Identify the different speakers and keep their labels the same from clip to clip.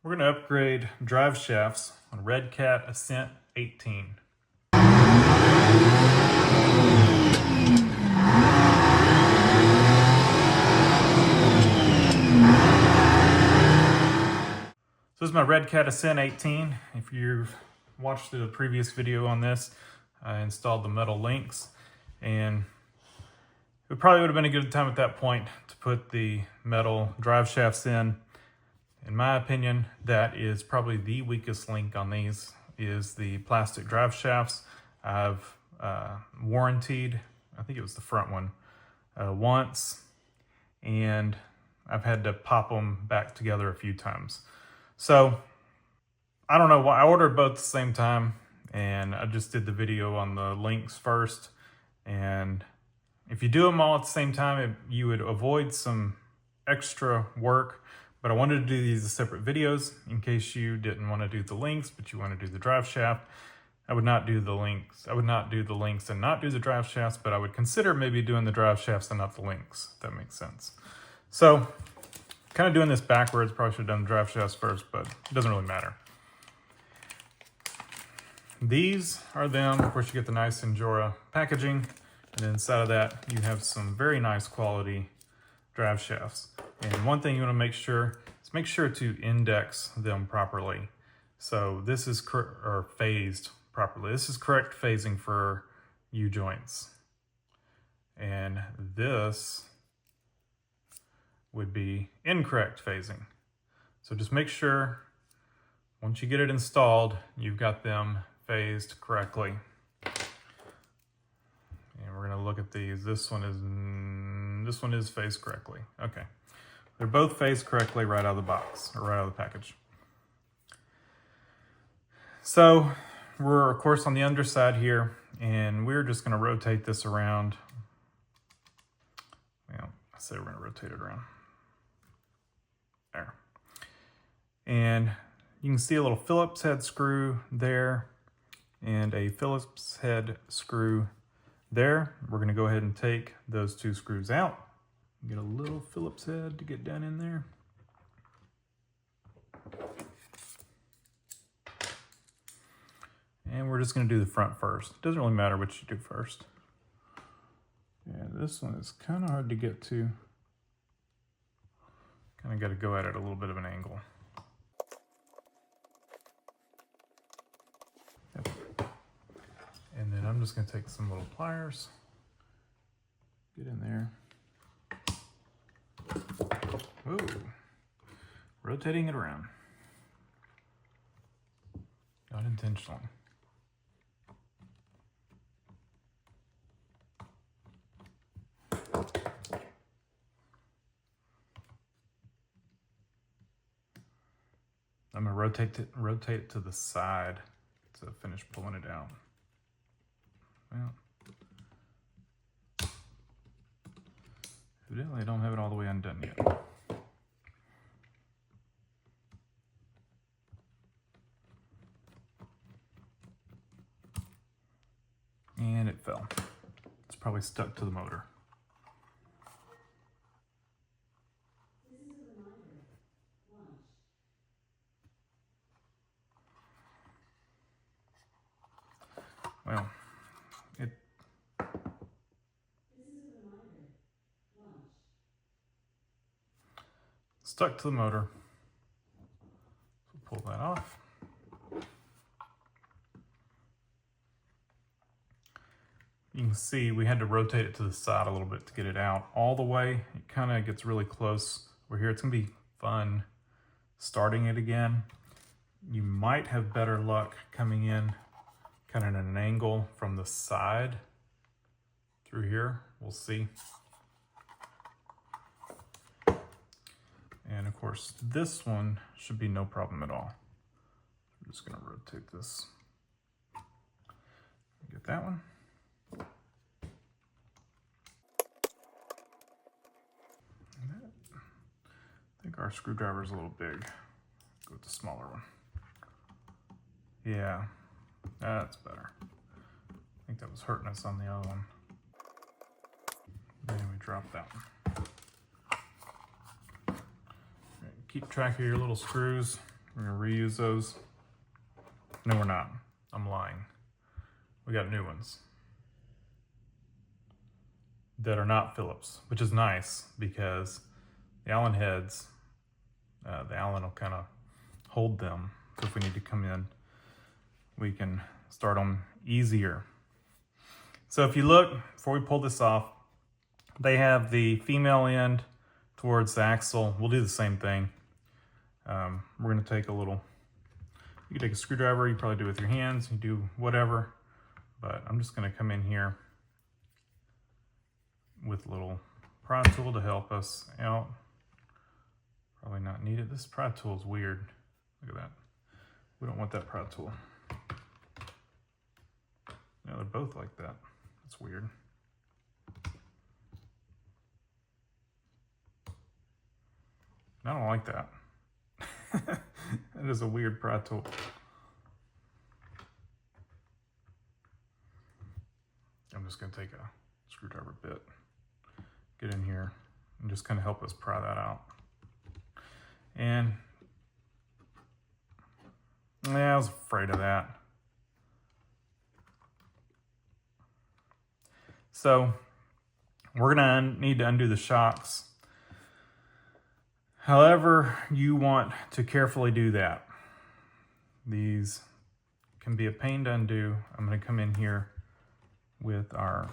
Speaker 1: We're going to upgrade drive shafts on Redcat Ascent 18. So this is my Redcat Ascent 18. If you've watched the previous video on this, I installed the metal links, and it probably would have been a good time at that point to put the metal drive shafts in. In my opinion, that is probably the weakest link on these, is the plastic drive shafts. I've warrantied, I think it was the front one, once, and I've had to pop them back together a few times. So I don't know why I ordered both at the same time, and I just did the video on the links first. And if you do them all at the same time, you would avoid some extra work. But I wanted to do these as separate videos in case you didn't want to do the links, but you want to do the drive shaft. I would not do the links. I would not do the links and not do the drive shafts, but I would consider maybe doing the drive shafts and not the links, if that makes sense. So, kind of doing this backwards. Probably should have done the drive shafts first, but it doesn't really matter. These are them. Of course, you get the nice Injora packaging, and then inside of that, you have some very nice quality drive shafts. And one thing you want to make sure to index them properly. So this is phased properly. This is correct phasing for U-joints. And this would be incorrect phasing. So just make sure once you get it installed, you've got them phased correctly. And we're going to look at these. This one is phased correctly. Okay. They're both phased correctly right out of the box, or right out of the package. So we're, of course, on the underside here, and we're just going to rotate this around. Well, I say we're going to rotate it around. There. And you can see a little Phillips head screw there, and a Phillips head screw there. We're going to go ahead and take those two screws out. Get a little Phillips head to get down in there. And we're just going to do the front first. It doesn't really matter what you do first. Yeah, this one is kind of hard to get to. Kind of got to go at it a little bit of an angle. Yep. And then I'm just going to take some little pliers. Get in there. Whoa. Rotating it around. Not intentionally. I'm going to rotate it to the side to finish pulling it out. Well, evidently I don't have it all the way undone yet. And it fell. It's probably stuck to the motor. Well, it stuck to the motor. So pull that off. You can see we had to rotate it to the side a little bit to get it out all the way. It kind of gets really close over here. It's going to be fun starting it again. You might have better luck coming in kind of at an angle from the side through here. We'll see. And of course, this one should be no problem at all. I'm just going to rotate this. Get that one. I think our screwdriver is a little big. Go with the smaller one. Yeah, that's better. I think that was hurting us on the other one. And we drop that one. Keep track of your little screws. We're gonna reuse those. No, we're not. I'm lying. We got new ones that are not Phillips, which is nice because the Allen heads, the Allen will kind of hold them. So if we need to come in, we can start them easier. So if you look, before we pull this off, they have the female end towards the axle. We'll do the same thing. We're gonna take a little, you can take a screwdriver, you probably do it with your hands, you do whatever, but I'm just gonna come in here with a little pry tool to help us out. Probably not needed. This pry tool is weird. Look at that. We don't want that pry tool. No, they're both like that. That's weird. I don't like that. That is a weird pry tool. I'm just going to take a screwdriver bit, get in here, and just kind of help us pry that out. And yeah, I was afraid of that. So we're going to need to undo the shocks. However you want to carefully do that. These can be a pain to undo. I'm going to come in here with our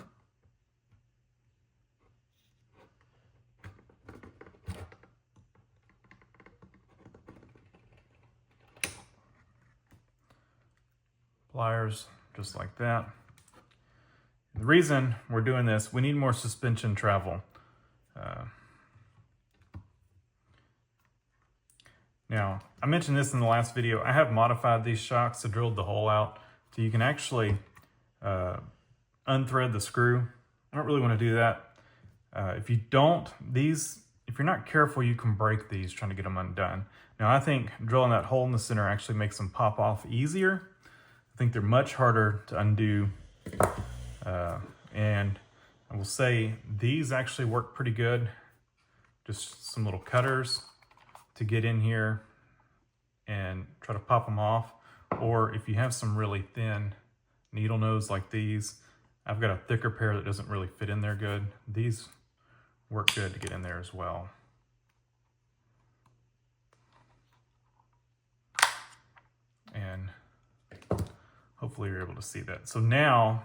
Speaker 1: pliers, just like that. The reason we're doing this, we need more suspension travel. Now, I mentioned this in the last video. I have modified these shocks to drill the hole out so you can actually unthread the screw. I don't really want to do that. If you don't, if you're not careful, you can break these trying to get them undone. Now, I think drilling that hole in the center actually makes them pop off easier. I think they're much harder to undo. And I will say these actually work pretty good. Just some little cutters to get in here and try to pop them off. Or if you have some really thin needle nose like these, I've got a thicker pair that doesn't really fit in there good. These work good to get in there as well. And hopefully you're able to see that. So now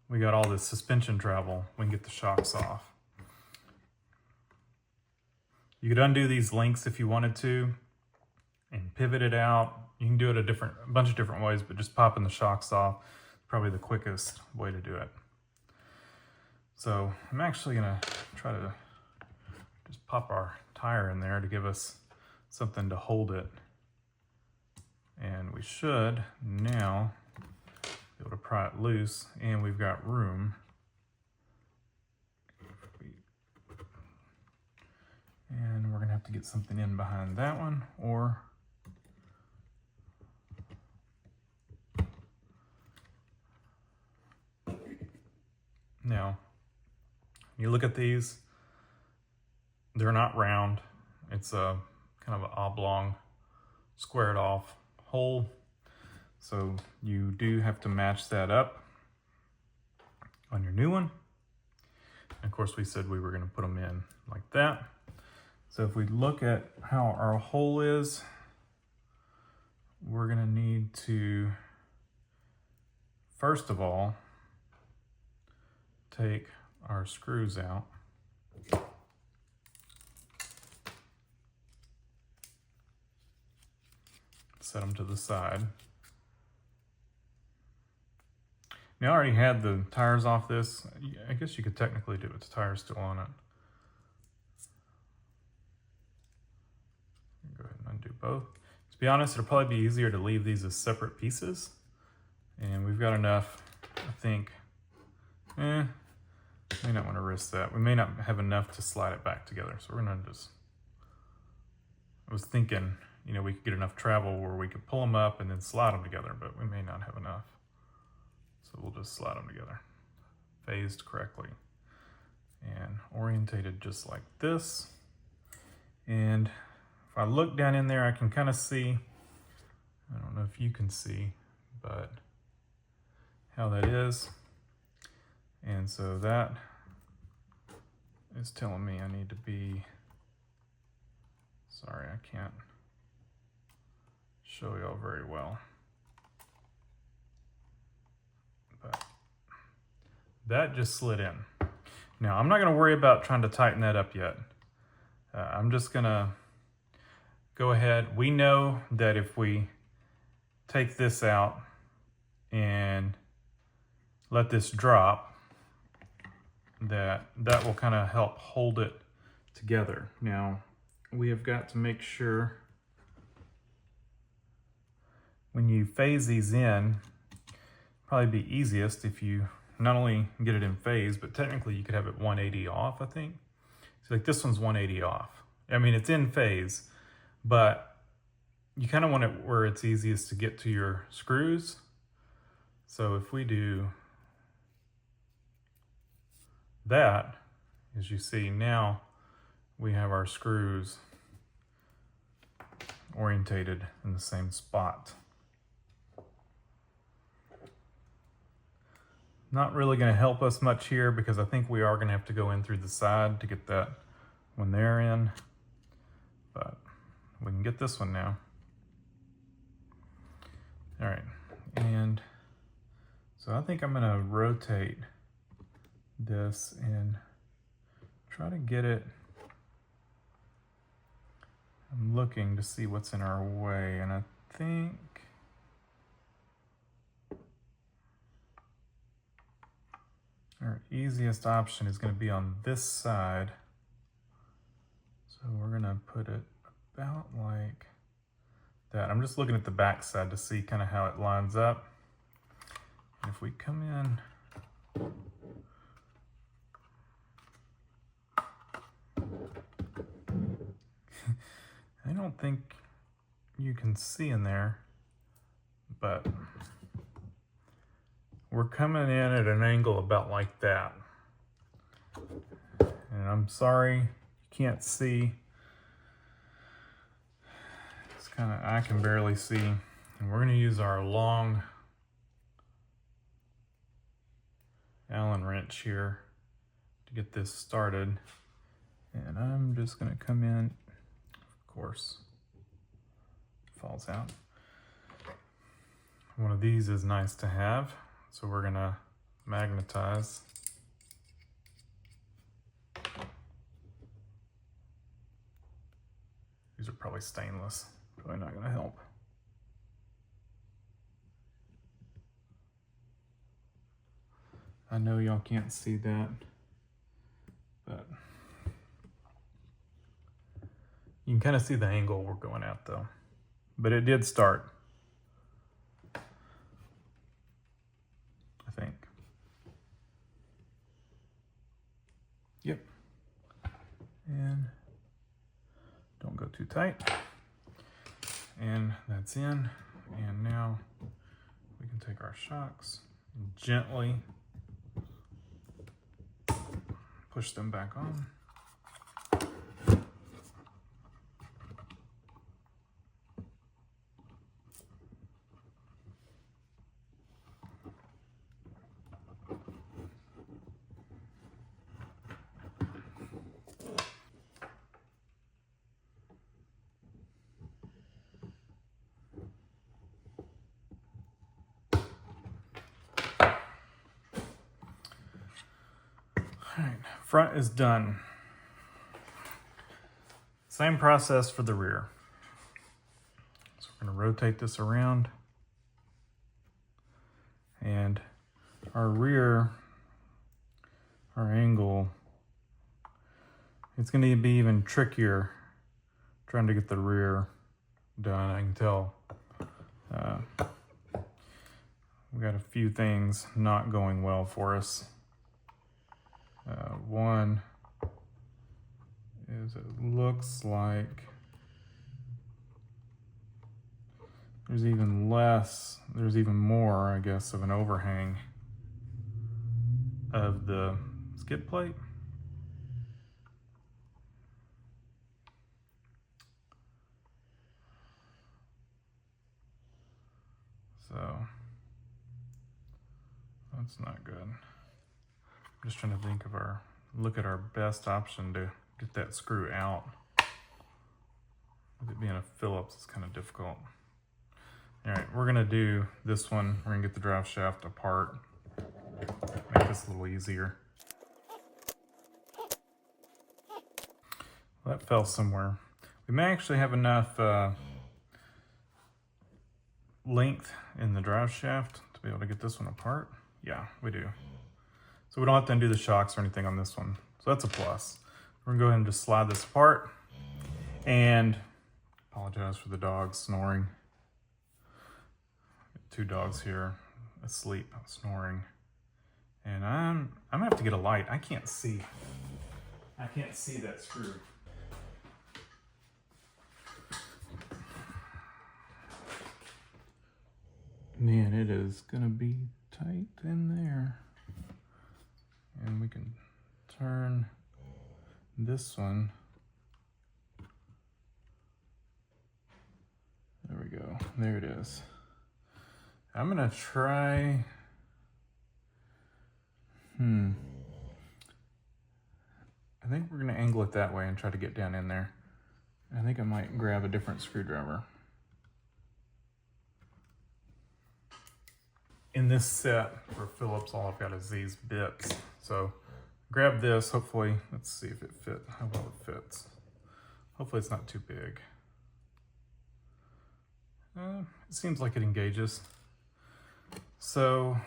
Speaker 1: we got all this suspension travel, we can get the shocks off. You could undo these links if you wanted to and pivot it out. You can do it a bunch of different ways, but just popping the shocks off is probably the quickest way to do it. So I'm actually gonna try to just pop our tire in there to give us something to hold it. And we should now be able to pry it loose, and we've got room. And we're gonna have to get something in behind that one, or now, you look at these, they're not round. It's a kind of an oblong, squared off hole. So you do have to match that up on your new one. And of course, we said we were gonna put them in like that. So if we look at how our hole is, we're gonna need to, first of all, take our screws out. Set them to the side. Now I already had the tires off this. I guess you could technically do it with the tires still on it. Go ahead and undo both. To be honest, it'll probably be easier to leave these as separate pieces. And we've got enough, I think. May not want to risk that. We may not have enough to slide it back together. So we're gonna just, I was thinking, you know, we could get enough travel where we could pull them up and then slide them together, but we may not have enough. So we'll just slide them together, phased correctly and orientated just like this. And if I look down in there, I can kind of see I don't know if you can see, but how that is. And so that is telling me I need to be, sorry, I can't show y'all very well. But that just slid in. Now I'm not gonna worry about trying to tighten that up yet. I'm just gonna go ahead. We know that if we take this out and let this drop, that will kind of help hold it together. Now we have got to make sure when you phase these in, probably be easiest if you not only get it in phase, but technically you could have it 180 off, I think. So like this one's 180 off. I mean, it's in phase, but you kind of want it where it's easiest to get to your screws. So if we do that, as you see now, we have our screws orientated in the same spot. Not really going to help us much here because I think we are going to have to go in through the side to get that one there in, but we can get this one now. All right, and so I think I'm going to rotate this and try to get it. I'm looking to see what's in our way, and I think our easiest option is going to be on this side. So we're going to put it about like that. I'm just looking at the back side to see kind of how it lines up. And if we come in, I don't think you can see in there, but we're coming in at an angle about like that. And I'm sorry, you can't see. It's kind of, I can barely see. And we're going to use our long Allen wrench here to get this started. And I'm just going to come in, of course, falls out. One of these is nice to have. So we're gonna magnetize. These are probably stainless, probably not gonna help. I know y'all can't see that, but you can kind of see the angle we're going at though. But it did start, I think. Yep. And don't go too tight. And that's in. And now we can take our shocks and gently push them back on. All right, front is done. Same process for the rear. So we're going to rotate this around. And our rear, our angle, it's going to be even trickier trying to get the rear done. I can tell we got a few things not going well for us. One is it looks like there's even more, I guess, of an overhang of the skid plate. So that's not good. I'm just trying to think of look at our best option to get that screw out. With it being a Phillips, it's kind of difficult. All right, we're gonna do this one. We're gonna get the drive shaft apart. Make this a little easier. Well, that fell somewhere. We may actually have enough length in the drive shaft to be able to get this one apart. Yeah, we do. So we don't have to undo the shocks or anything on this one. So that's a plus. We're gonna go ahead and just slide this apart. And apologize for the dogs snoring. Two dogs here asleep, snoring. And I'm gonna have to get a light. I can't see that screw. Man, it is gonna be tight in there. And we can turn this one. There we go, there it is. I'm gonna try, I think we're gonna angle it that way and try to get down in there. I think I might grab a different screwdriver. In this set for Phillips, all I've got is these bits. So grab this, hopefully, let's see if it fits, how well it fits. Hopefully it's not too big. It seems like it engages. So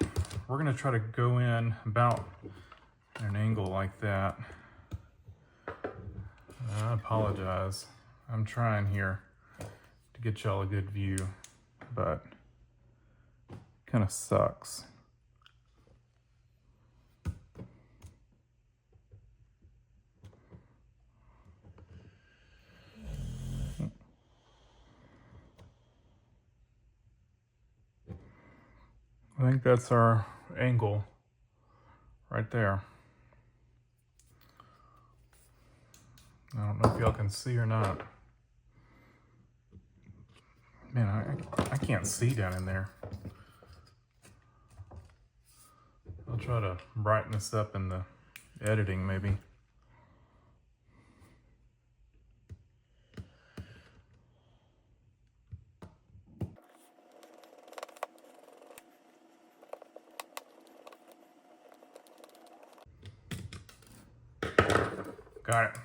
Speaker 1: we're gonna try to go in about at an angle like that. I apologize. I'm trying here to get y'all a good view, but kind of sucks. I think that's our angle right there. I don't know if y'all can see or not. Man, I can't see down in there. I'll try to brighten this up in the editing maybe. Got it.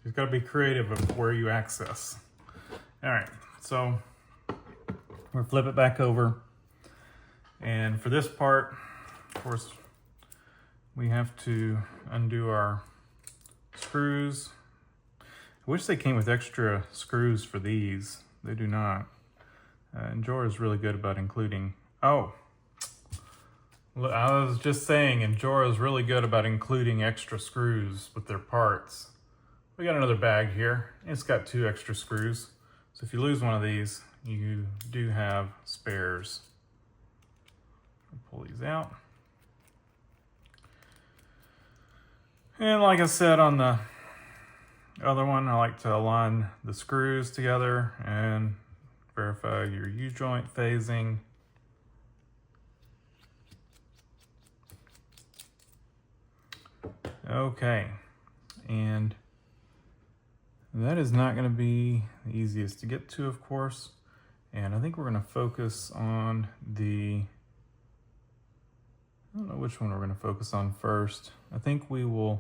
Speaker 1: You've got to be creative of where you access. All right, so we'll flip it back over. And for this part, of course, we have to undo our screws. I wish they came with extra screws for these. They do not. Injora is really good about including, I was just saying, Injora is really good about including extra screws with their parts. We got another bag here. It's got 2 extra screws. So if you lose one of these, you do have spares. Pull these out. And like I said on the other one, I like to align the screws together and verify your U-joint phasing. Okay, and that is not going to be the easiest to get to, of course. And I think we're going to focus on I don't know which one we're going to focus on first. I think we're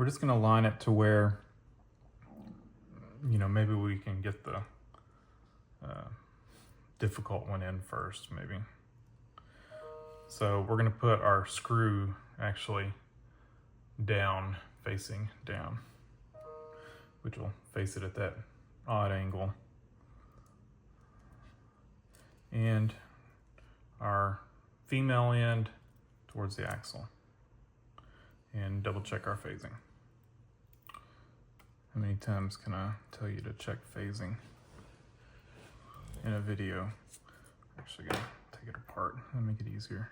Speaker 1: just going to line it to where, maybe we can get the difficult one in first, maybe. So we're going to put our screw actually down, facing down, which will face it at that odd angle. And our female end towards the axle. And double check our phasing. How many times can I tell you to check phasing in a video? I'm actually gonna take it apart and make it easier.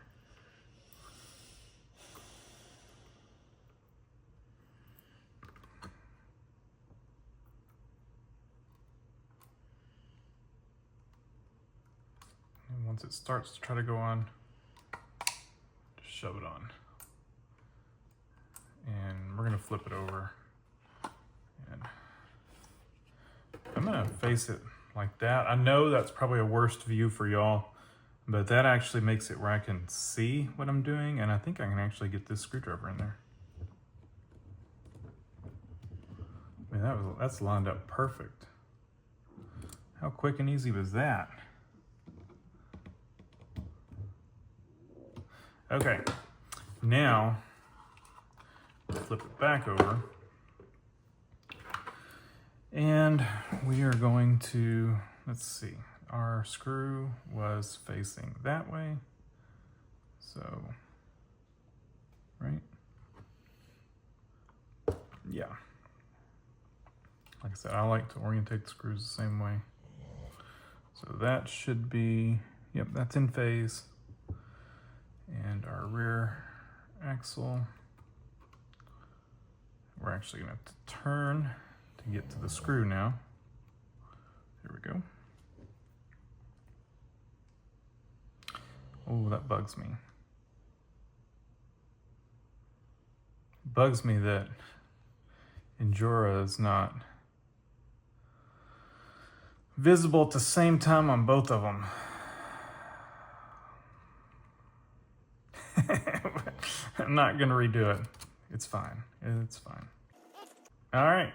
Speaker 1: once it starts to try to go on, just shove it on. And we're gonna flip it over. And I'm gonna face it like that. I know that's probably a worst view for y'all, but that actually makes it where I can see what I'm doing, and I think I can actually get this screwdriver in there. I mean, that's lined up perfect. How quick and easy was that? Okay, now flip it back over. And we are going to, let's see, our screw was facing that way. So, right? Yeah. Like I said, I like to orientate the screws the same way. So that should be, yep, that's in phase. And our rear axle, we're actually gonna have to turn to get to the screw now. Here we go. Oh, that bugs me. Bugs me that Injora is not visible at the same time on both of them. I'm not gonna redo it. It's fine. It's fine. All right.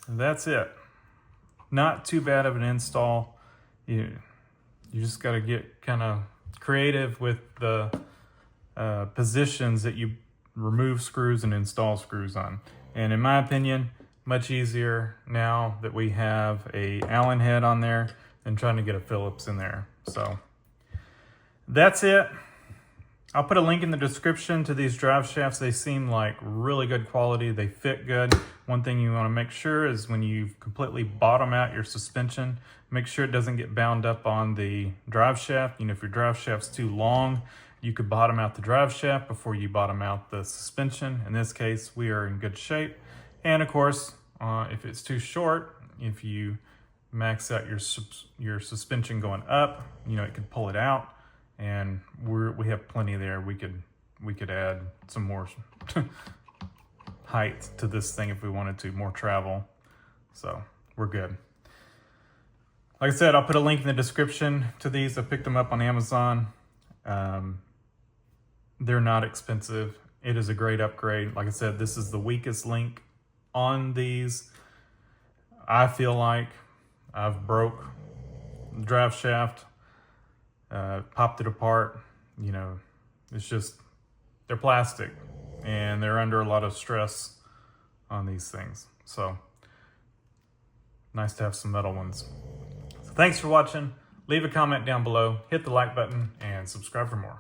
Speaker 1: That's it. Not too bad of an install. You just got to get kind of creative with the positions that you remove screws and install screws on. And in my opinion, much easier now that we have a Allen head on there than trying to get a Phillips in there. So that's it. I'll put a link in the description to these drive shafts. They seem like really good quality. They fit good. One thing you want to make sure is when you completely bottom out your suspension, make sure it doesn't get bound up on the drive shaft. You know, if your drive shaft's too long, you could bottom out the drive shaft before you bottom out the suspension. In this case, we are in good shape. And of course, if it's too short, if you max out your suspension going up, you know, it could pull it out. And we have plenty there. We could add some more height to this thing if we wanted to, more travel. So we're good. Like I said, I'll put a link in the description to these. I picked them up on Amazon. They're not expensive. It is a great upgrade. Like I said, this is the weakest link on these. I feel like I've broke the drive shaft. Popped it apart. You know, it's just, they're plastic and they're under a lot of stress on these things. So nice to have some metal ones. So thanks for watching. Leave a comment down below, hit the like button, and subscribe for more.